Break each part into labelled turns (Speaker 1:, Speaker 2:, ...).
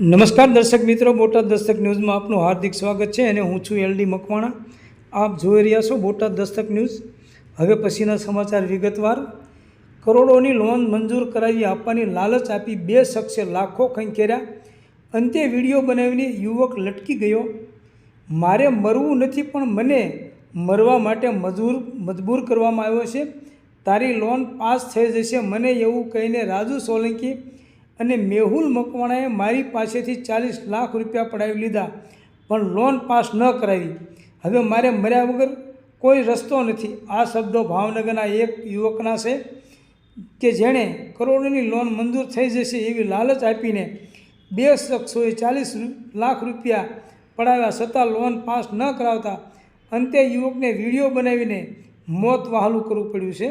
Speaker 1: નમસ્કાર દર્શક મિત્રો, બોટાદ દસ્તક ન્યૂઝમાં આપનું હાર્દિક સ્વાગત છે અને હું છું એલડી મકવાણા. આપ જોઈ રહ્યા છો બોટાદ દસ્તક ન્યૂઝ. હવે પછીના સમાચાર વિગતવાર. કરોડોની લોન મંજૂર કરાવી આપવાની લાલચ આપી બે શખ્સે લાખો ખંખેર્યા. અંતે વિડીયો બનાવીને યુવક લટકી ગયો. મારે મરવું નથી પણ મને મરવા માટે મજબૂર કરવામાં આવ્યો છે. તારી લોન પાસ થઈ જશે મને એવું કહીને રાજુ સોલંકી અને મેહુલ મકવાણાએ મારી પાસેથી 40 લાખ રૂપિયા પડાવી લીધા, પણ લોન પાસ ન કરાવી. હવે મારે મર્યા વગર કોઈ રસ્તો નથી. આ શબ્દો ભાવનગરના એક યુવકના છે કે જેણે કરોડોની લોન મંજૂર થઈ જશે એવી લાલચ આપીને બે શખ્સોએ 40 લાખ રૂપિયા પડાવ્યા છતાં લોન પાસ ન કરાવતા અંતે યુવકને વિડીયો બનાવીને મોત વહાલું કરવું પડ્યું છે.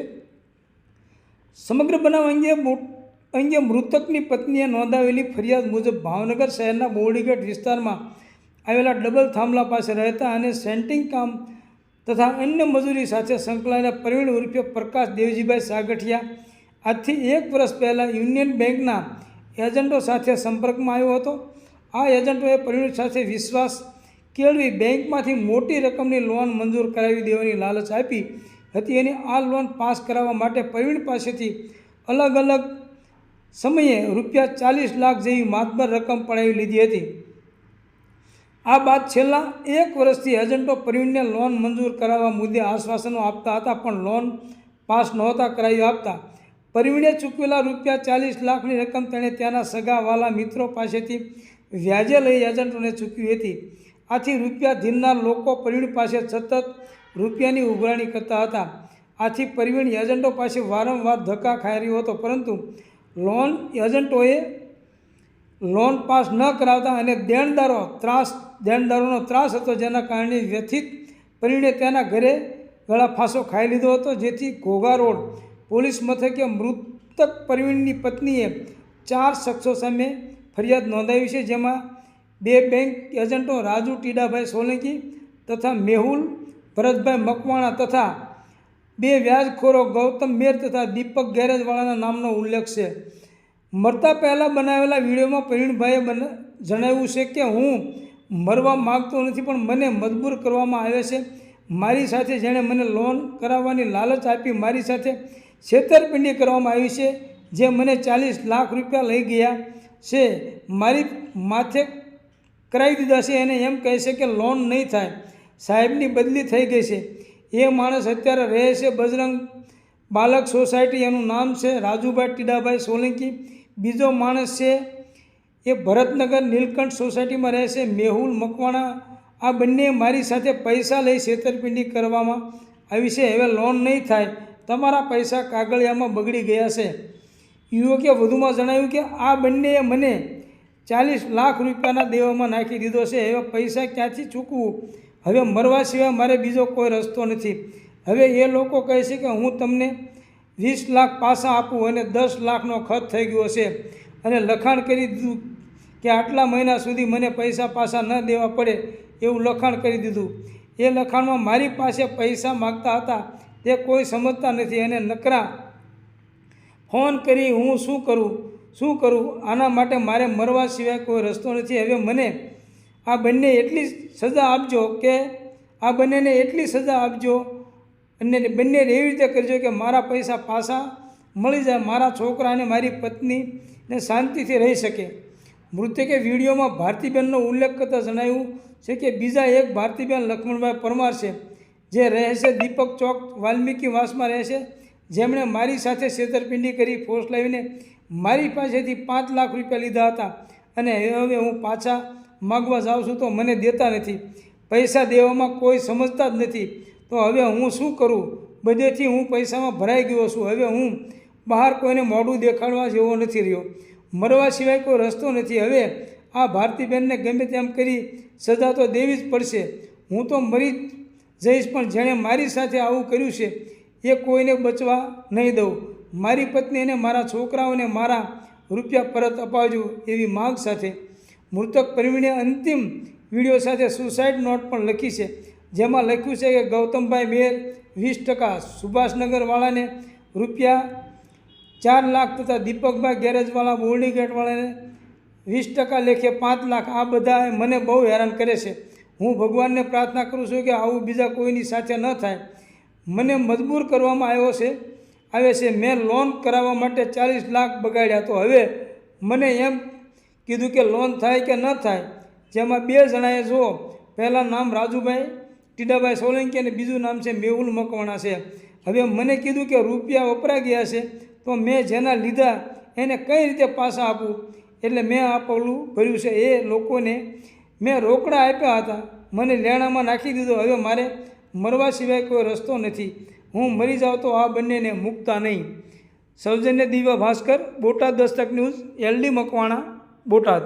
Speaker 1: સમગ્ર બનાવ અંગે મૃતકની પત્નીએ નોંધાવેલી ફરિયાદ મુજબ ભાવનગર શહેરના બોરડીગઢ વિસ્તારમાં આવેલા ડબલ થાંભલા પાસે રહેતા અને સેન્ટિંગ કામ તથા અન્ય મજૂરી સાથે સંકળાયેલા પ્રવીણ ઉર્ફે પ્રકાશ દેવજીભાઈ સાગઠિયા આજથી 1 વર્ષ પહેલાં યુનિયન બેંકના એજન્ટો સાથે સંપર્કમાં આવ્યો હતો. આ એજન્ટોએ પ્રવીણ સાથે વિશ્વાસ કેળવી બેંકમાંથી મોટી રકમની લોન મંજૂર કરાવી દેવાની લાલચ આપી હતી અને આ લોન પાસ કરાવવા માટે પ્રવીણ પાસેથી અલગ અલગ સમયે રૂપિયા 40 લાખ જેવી માતબર રકમ પડાવી લીધી હતી. આ બાદ છેલ્લા 1 વર્ષથી એજન્ટો પ્રવીણને લોન મંજૂર કરાવવા મુદ્દે આશ્વાસનો આપતા હતા, પણ લોન પાસ નહોતા કરાવી આપતા. પ્રવીણે ચૂકવેલા રૂપિયા 40 લાખની રકમ તેણે ત્યાંના સગા વાલા મિત્રો પાસેથી વ્યાજે લઈ એજન્ટોને ચૂકવી હતી. આથી રૂપિયા ધીરનાર લોકો પ્રવીણ પાસે સતત રૂપિયાની ઉઘરાણી કરતા હતા. આથી પ્રવીણ એજન્ટો પાસે વારંવાર ધક્કા ખાઈ રહ્યો હતો, પરંતુ એજન્ટોએ લોન પાસ ન કરાવતા અને દેણદારોનો ત્રાસ હતો, જેના કારણે વ્યથિત પ્રવીણે તેના ઘરે ગળા ફાંસો ખાઈ લીધો હતો. જેથી ઘોઘા રોડ પોલીસ મથકે મૃતક પ્રવીણની પત્નીએ 4 શખ્સો સામે ફરિયાદ નોંધાવી છે, જેમાં 2 બેંક એજન્ટો રાજુ ટીડાભાઈ સોલંકી તથા મેહુલ ભરતભાઈ મકવાણા તથા 2 વ્યાજખોરો ગૌતમ મેર તથા દીપક ગેરેજવાળાના નામનો ઉલ્લેખ છે. મરતા પહેલાં બનાવેલા વિડીયોમાં પ્રવીણભાઈએ જણાવ્યું છે કે હું મરવા માગતો નથી પણ મને મજબૂર કરવામાં આવે છે. મારી સાથે જેણે મને લોન કરાવવાની લાલચ આપી મારી સાથે છેતરપિંડી કરવામાં આવી છે, જે મને 40 લાખ રૂપિયા લઈ ગયા છે, મારી માથે કરાવી દીધા છે અને એમ કહે છે કે લોન નહીં થાય, સાહેબની બદલી થઈ ગઈ છે. એ માણસ અત્યારે રહે છે બજરંગ બાલક સોસાયટી, એનું નામ છે રાજુભાઈ ટીડાભાઈ સોલંકી. બીજો માણસ છે એ ભરતનગર નીલકંઠ સોસાયટીમાં રહે છે મેહુલ મકવાણા. આ બંને મારી સાથે પૈસા લઈ છેતરપિંડી કરવામાં આવી છે. હવે લોન નહીં થાય, તમારા પૈસા કાગળિયામાં બગડી ગયા છે. યુવકે વધુમાં જણાવ્યું કે આ બંનેએ મને 40 લાખ રૂપિયાના દેવામાં નાખી દીધો છે. હવે પૈસા ક્યાંથી ચૂકવું? હવે મરવા સિવાય મારે બીજો કોઈ રસ્તો નથી. હવે એ લોકો કહે છે કે હું તમને 20 લાખ પાછા આપું અને 10 લાખનો ખર્ચ થઈ ગયો છે અને લખાણ કરી દીધું કે આટલા મહિના સુધી મને પૈસા પાછા ન દેવા પડે એવું લખાણ કરી દીધું. એ લખાણમાં મારી પાસે પૈસા માગતા હતા તે કોઈ સમજતા નથી અને નકરા ફોન કરી હું શું કરું? આના માટે મારે મરવા સિવાય કોઈ રસ્તો નથી. હવે મને આ બંનેને એટલી સજા આપજો અને બંને એવી રીતે કરજો કે મારા પૈસા પાછા મળી જાય, મારા છોકરા અને મારી પત્નીને શાંતિથી રહી શકે. મૃતકે વિડીયોમાં ભારતીબેનનો ઉલ્લેખ કરતાં જણાવ્યું છે કે બીજા એક ભારતીબેન લક્ષ્મણભાઈ પરમાર છે, જે રહે છે દીપક ચોક વાલ્મીકી વાસમાં રહે છે, જેમણે મારી સાથે છેતરપિંડી કરી ફોર્સ લાવીને મારી પાસેથી 5 લાખ રૂપિયા લીધા હતા અને હવે હું પાછા માગવા જાઉં છું તો મને દેતા નથી. પૈસા દેવામાં કોઈ સમજતા જ નથી. તો હવે હું શું કરું? બધેથી હું પૈસામાં ભરાઈ ગયો છું. હવે હું બહાર કોઈને મોઢું દેખાડવા જેવો નથી રહ્યો. મરવા સિવાય કોઈ રસ્તો નથી. હવે આ ભારતીબેનને ગમે તેમ કરી સજા તો દેવી જ પડશે. હું તો મરી જઈશ, પણ જેણે મારી સાથે આવું કર્યું છે એ કોઈને બચવા નહીં દઉં. મારી પત્ની અને મારા છોકરાઓને મારા રૂપિયા પરત અપાવજો એવી માગ સાથે મૃતક પ્રવીણે અંતિમ વિડીયો સાથે સુસાઇડ નોટ પણ લખી છે, જેમાં લખ્યું છે કે ગૌતમભાઈ મેર 20%, સુભાષનગરવાળાને રૂપિયા 4 લાખ તથા દીપકભાઈ ગેરેજવાળા બોરડીગઢવાળાને 20% લેખે 5 લાખ, આ બધા મને બહુ હેરાન કરે છે. હું ભગવાનને પ્રાર્થના કરું છું કે આવું બીજા કોઈની સાથે ન થાય. મને મજબૂર કરવામાં આવે છે. મેં લોન કરાવવા માટે 40 લાખ બગાડ્યા, તો હવે મને એમ કીધું કે લોન થાય કે ન થાય, જેમાં 2 જણાએ જુઓ, પહેલાં નામ રાજુભાઈ ટીડાભાઈ સોલંકી અને બીજું નામ છે મેહુલ મકવાણા છે. હવે મને કીધું કે રૂપિયા વપરાઈ ગયા છે, તો મેં જેના લીધા એને કઈ રીતે પાછા આપું? એટલે મેં આ પગલું ભર્યું છે. એ લોકોને મેં રોકડા આપ્યા હતા, મને લેણામાં નાખી દીધો. હવે મારે મરવા સિવાય કોઈ રસ્તો નથી. હું મરી જાઉં તો આ બંનેને મૂકતા નહીં. સૌજન્ય દિવ્ય ભાસ્કર, બોટાદ દસ્તક ન્યૂઝ, LD મકવાણા, બોટાદ.